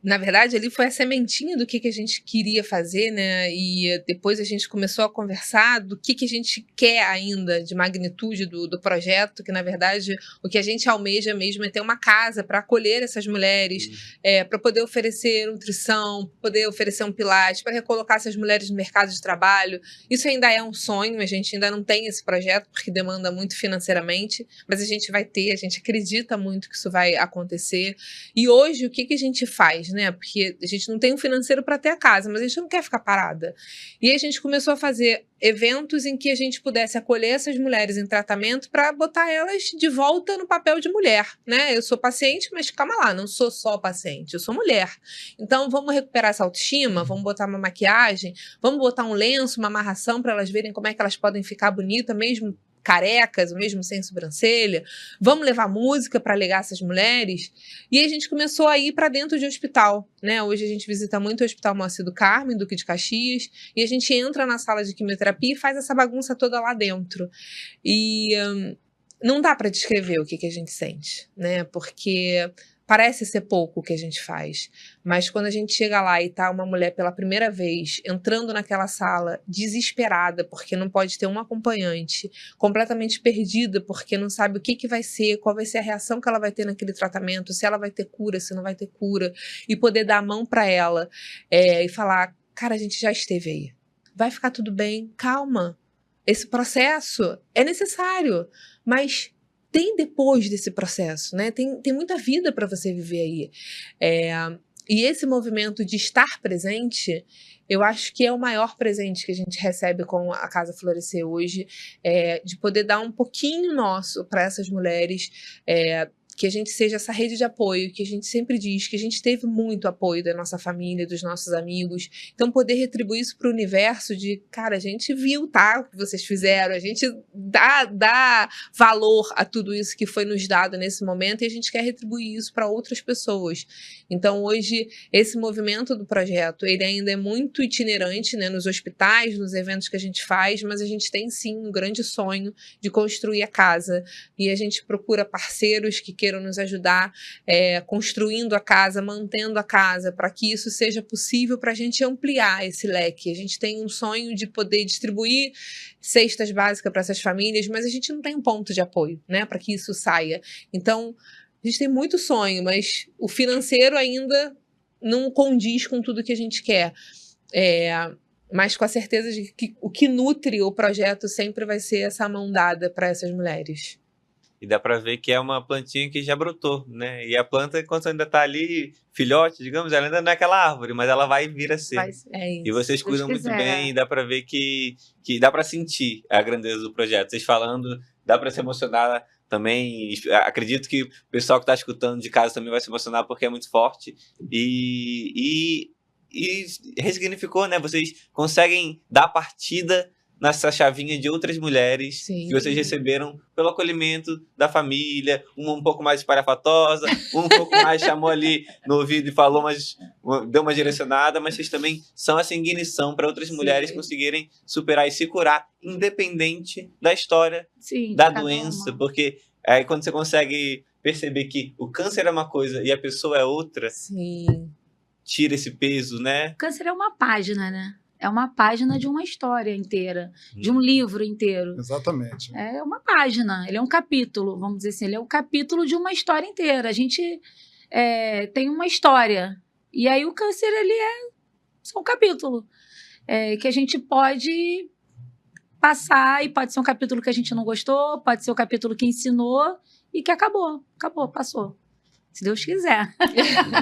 na verdade, ali foi a sementinha do que a gente queria fazer, né? E depois a gente começou a conversar do que a gente quer ainda de magnitude do projeto, que na verdade o que a gente almeja mesmo é ter uma casa para acolher essas mulheres, para poder oferecer nutrição, poder oferecer um pilates, para recolocar essas mulheres no mercado de trabalho. Isso ainda é um sonho, a gente ainda não tem esse projeto porque demanda muito financeiramente, mas a gente vai ter, a gente acredita muito que isso vai acontecer. E hoje, o que a gente faz, né? Porque a gente não tem um financeiro para ter a casa, mas a gente não quer ficar parada. E aí a gente começou a fazer eventos em que a gente pudesse acolher essas mulheres em tratamento para botar elas de volta no papel de mulher, né? Eu sou paciente, mas calma lá, não sou só paciente, eu sou mulher. Então, vamos recuperar essa autoestima, vamos botar uma maquiagem, vamos botar um lenço, uma amarração para elas verem como é que elas podem ficar bonitas, mesmo carecas, mesmo sem sobrancelha, vamos levar música para alegar essas mulheres. E aí a gente começou a ir para dentro de hospital, né? Hoje a gente visita muito o Hospital Moacir do Carmo, Duque de Caxias, e a gente entra na sala de quimioterapia e faz essa bagunça toda lá dentro. E não dá para descrever o que a gente sente, né? Porque parece ser pouco o que a gente faz, mas quando a gente chega lá e tá uma mulher pela primeira vez entrando naquela sala desesperada porque não pode ter um acompanhante, completamente perdida porque não sabe o que vai ser, qual vai ser a reação que ela vai ter naquele tratamento, se ela vai ter cura, se não vai ter cura, e poder dar a mão para ela e falar, cara, a gente já esteve aí, vai ficar tudo bem, calma, esse processo é necessário, mas tem depois desse processo, né? Tem muita vida para você viver aí. E esse movimento de estar presente, eu acho que é o maior presente que a gente recebe com a Casa Florescer hoje, de poder dar um pouquinho nosso para essas mulheres, que a gente seja essa rede de apoio, que a gente sempre diz que a gente teve muito apoio da nossa família, dos nossos amigos. Então, poder retribuir isso para o universo de, cara, a gente viu, tá, o que vocês fizeram, a gente dá valor a tudo isso que foi nos dado nesse momento e a gente quer retribuir isso para outras pessoas. Então, hoje, esse movimento do projeto, ele ainda é muito itinerante, né, nos hospitais, nos eventos que a gente faz, mas a gente tem, sim, um grande sonho de construir a casa. E a gente procura parceiros que queiram nos ajudar construindo a casa, mantendo a casa, para que isso seja possível para a gente ampliar esse leque. A gente tem um sonho de poder distribuir cestas básicas para essas famílias, mas a gente não tem um ponto de apoio, né, para que isso saia. Então, a gente tem muito sonho, mas o financeiro ainda não condiz com tudo que a gente quer. Mas com a certeza de que o que nutre o projeto sempre vai ser essa mão dada para essas mulheres. E dá para ver que é uma plantinha que já brotou, né? E a planta, enquanto ainda tá ali, filhote, digamos, ela ainda não é aquela árvore, mas ela vai vir a ser. E vocês cuidam muito bem e dá para ver que dá para sentir a grandeza do projeto. Vocês falando, dá para se emocionar também. Acredito que o pessoal que está escutando de casa também vai se emocionar porque é muito forte. E ressignificou, né? Vocês conseguem dar partida nessa chavinha de outras mulheres Sim. que vocês receberam pelo acolhimento da família, uma um pouco mais espalhafatosa, um pouco mais chamou ali no ouvido e falou, mas deu uma direcionada, mas vocês também são essa ignição para outras mulheres conseguirem superar e se curar, independente da história, Sim, da cada doença, uma. porque aí quando você consegue perceber que o câncer é uma coisa e a pessoa é outra, Sim. tira esse peso, né? O câncer é uma página, né? É uma página de uma história inteira, de um livro inteiro. Exatamente. É uma página, ele é um capítulo, vamos dizer assim, ele é um capítulo de uma história inteira. A gente tem uma história, e aí o câncer, ele é só um capítulo que a gente pode passar, e pode ser um capítulo que a gente não gostou, pode ser um capítulo que ensinou e que acabou, passou. Se Deus quiser.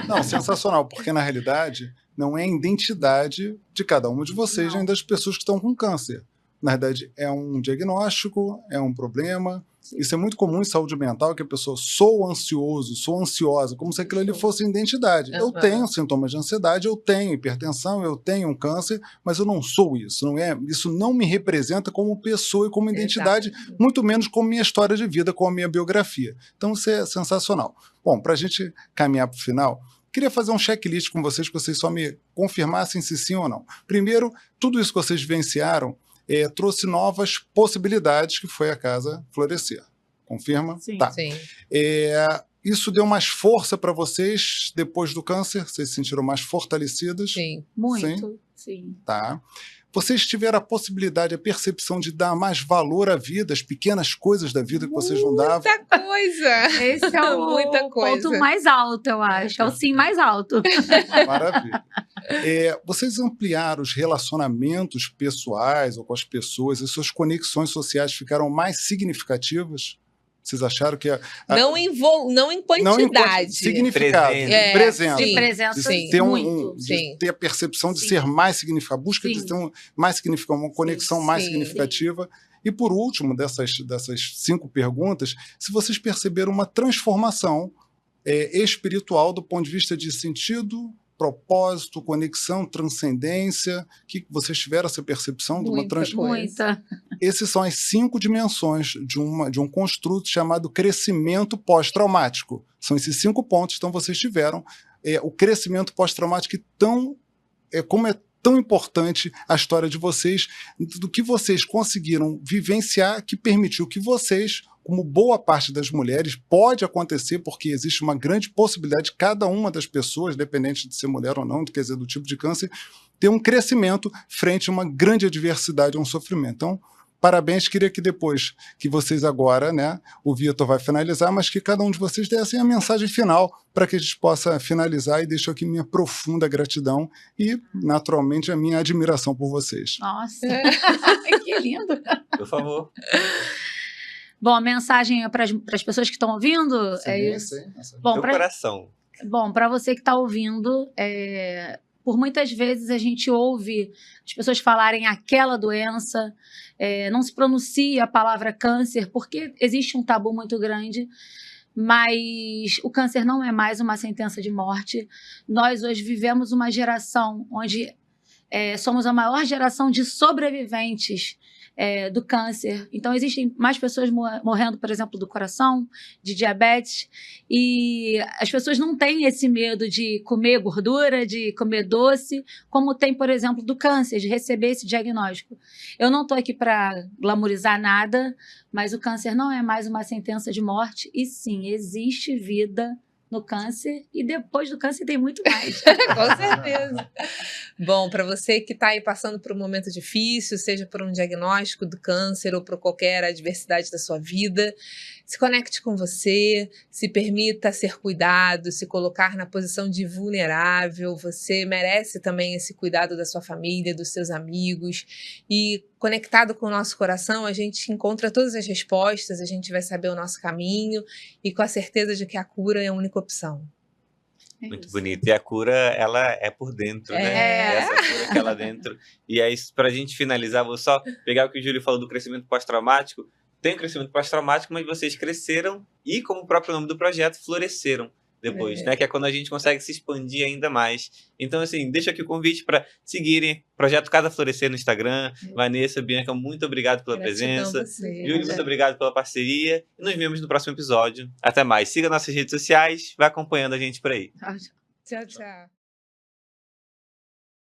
Não, sensacional, porque na realidade não é a identidade de cada uma de vocês, Não. nem das pessoas que estão com câncer. Na verdade, é um diagnóstico, é um problema. Isso é muito comum em saúde mental, que a pessoa, sou ansioso, sou ansiosa, como se aquilo ali fosse identidade. Eu tenho sintomas de ansiedade, eu tenho hipertensão, eu tenho um câncer, mas eu não sou isso. Isso não me representa como pessoa e como identidade, Exato. muito menos como minha história de vida, como a minha biografia. Então isso é sensacional. Bom, para a gente caminhar para o final, queria fazer um checklist com vocês, que vocês só me confirmassem se sim ou não. Primeiro, tudo isso que vocês vivenciaram trouxe novas possibilidades, que foi a Casa Florescer. Confirma? Sim. Tá. Sim. Isso deu mais força para vocês depois do câncer? Vocês se sentiram mais fortalecidas? Sim. Muito, sim. Tá. Vocês tiveram a possibilidade, a percepção de dar mais valor à vida, as pequenas coisas da vida que vocês não davam? Muita coisa. Esse é o Muita coisa. ponto mais alto, eu acho. É o sim mais alto. Maravilha. Vocês ampliaram os relacionamentos pessoais ou com as pessoas, as suas conexões sociais ficaram mais significativas? Vocês acharam que... Não em quantidade. Significado. Presença. De Sim, presença, sim. Ter, muito. de ter a percepção de Sim. ser mais significativo, a busca de Sim. ter mais significativo, uma conexão mais Sim. significativa. E por último, dessas 5 perguntas, se vocês perceberam uma transformação espiritual do ponto de vista de sentido, propósito, conexão, transcendência, que vocês tiveram essa percepção de uma Muita coisa. Muita. Essas são as 5 dimensões de um construto chamado crescimento pós-traumático. São esses 5 pontos, então vocês tiveram o crescimento pós-traumático como é tão importante a história de vocês, do que vocês conseguiram vivenciar, que permitiu que vocês, como boa parte das mulheres, pode acontecer, porque existe uma grande possibilidade de cada uma das pessoas, independente de ser mulher ou não, quer dizer, do tipo de câncer, ter um crescimento frente a uma grande adversidade, a um sofrimento. Então, parabéns, queria que depois, que vocês agora, né, o Vitor vai finalizar, mas que cada um de vocês dessem a mensagem final para que a gente possa finalizar, e deixo aqui minha profunda gratidão e, naturalmente, a minha admiração por vocês. Nossa, que lindo. Por favor. Bom, a mensagem é para as pessoas que estão ouvindo? É isso. Bom, Meu coração. para você que está ouvindo, por muitas vezes a gente ouve as pessoas falarem aquela doença, não se pronuncia a palavra câncer, porque existe um tabu muito grande, mas o câncer não é mais uma sentença de morte. Nós hoje vivemos uma geração onde somos a maior geração de sobreviventes do câncer. Então, existem mais pessoas morrendo, por exemplo, do coração, de diabetes, e as pessoas não têm esse medo de comer gordura, de comer doce, como tem, por exemplo, do câncer, de receber esse diagnóstico. Eu não estou aqui para glamorizar nada, mas o câncer não é mais uma sentença de morte, e sim, existe vida no câncer, e depois do câncer tem muito mais. Com certeza. Bom, para você que está aí passando por um momento difícil, seja por um diagnóstico do câncer ou por qualquer adversidade da sua vida, se conecte com você, se permita ser cuidado, se colocar na posição de vulnerável. Você merece também esse cuidado da sua família, dos seus amigos, e conectado com o nosso coração, a gente encontra todas as respostas, a gente vai saber o nosso caminho e com a certeza de que a cura é a única opção. Muito bonito. E a cura, ela é por dentro, né? Essa cura que é lá dentro. E aí, pra gente finalizar, vou só pegar o que o Júlio falou do crescimento pós-traumático. Tem crescimento pós-traumático, mas vocês cresceram e, como o próprio nome do projeto, floresceram. depois, né? Que é quando a gente consegue se expandir ainda mais. Então, assim, deixa aqui o convite para seguirem Projeto Casa Florescer no Instagram. Vanessa, Bianca, muito obrigado pela Gratidão a presença. você. Júlio, muito obrigado pela parceria. E nos vemos no próximo episódio. Até mais. Siga nossas redes sociais, vai acompanhando a gente por aí. Tchau, tchau. Tchau, tchau.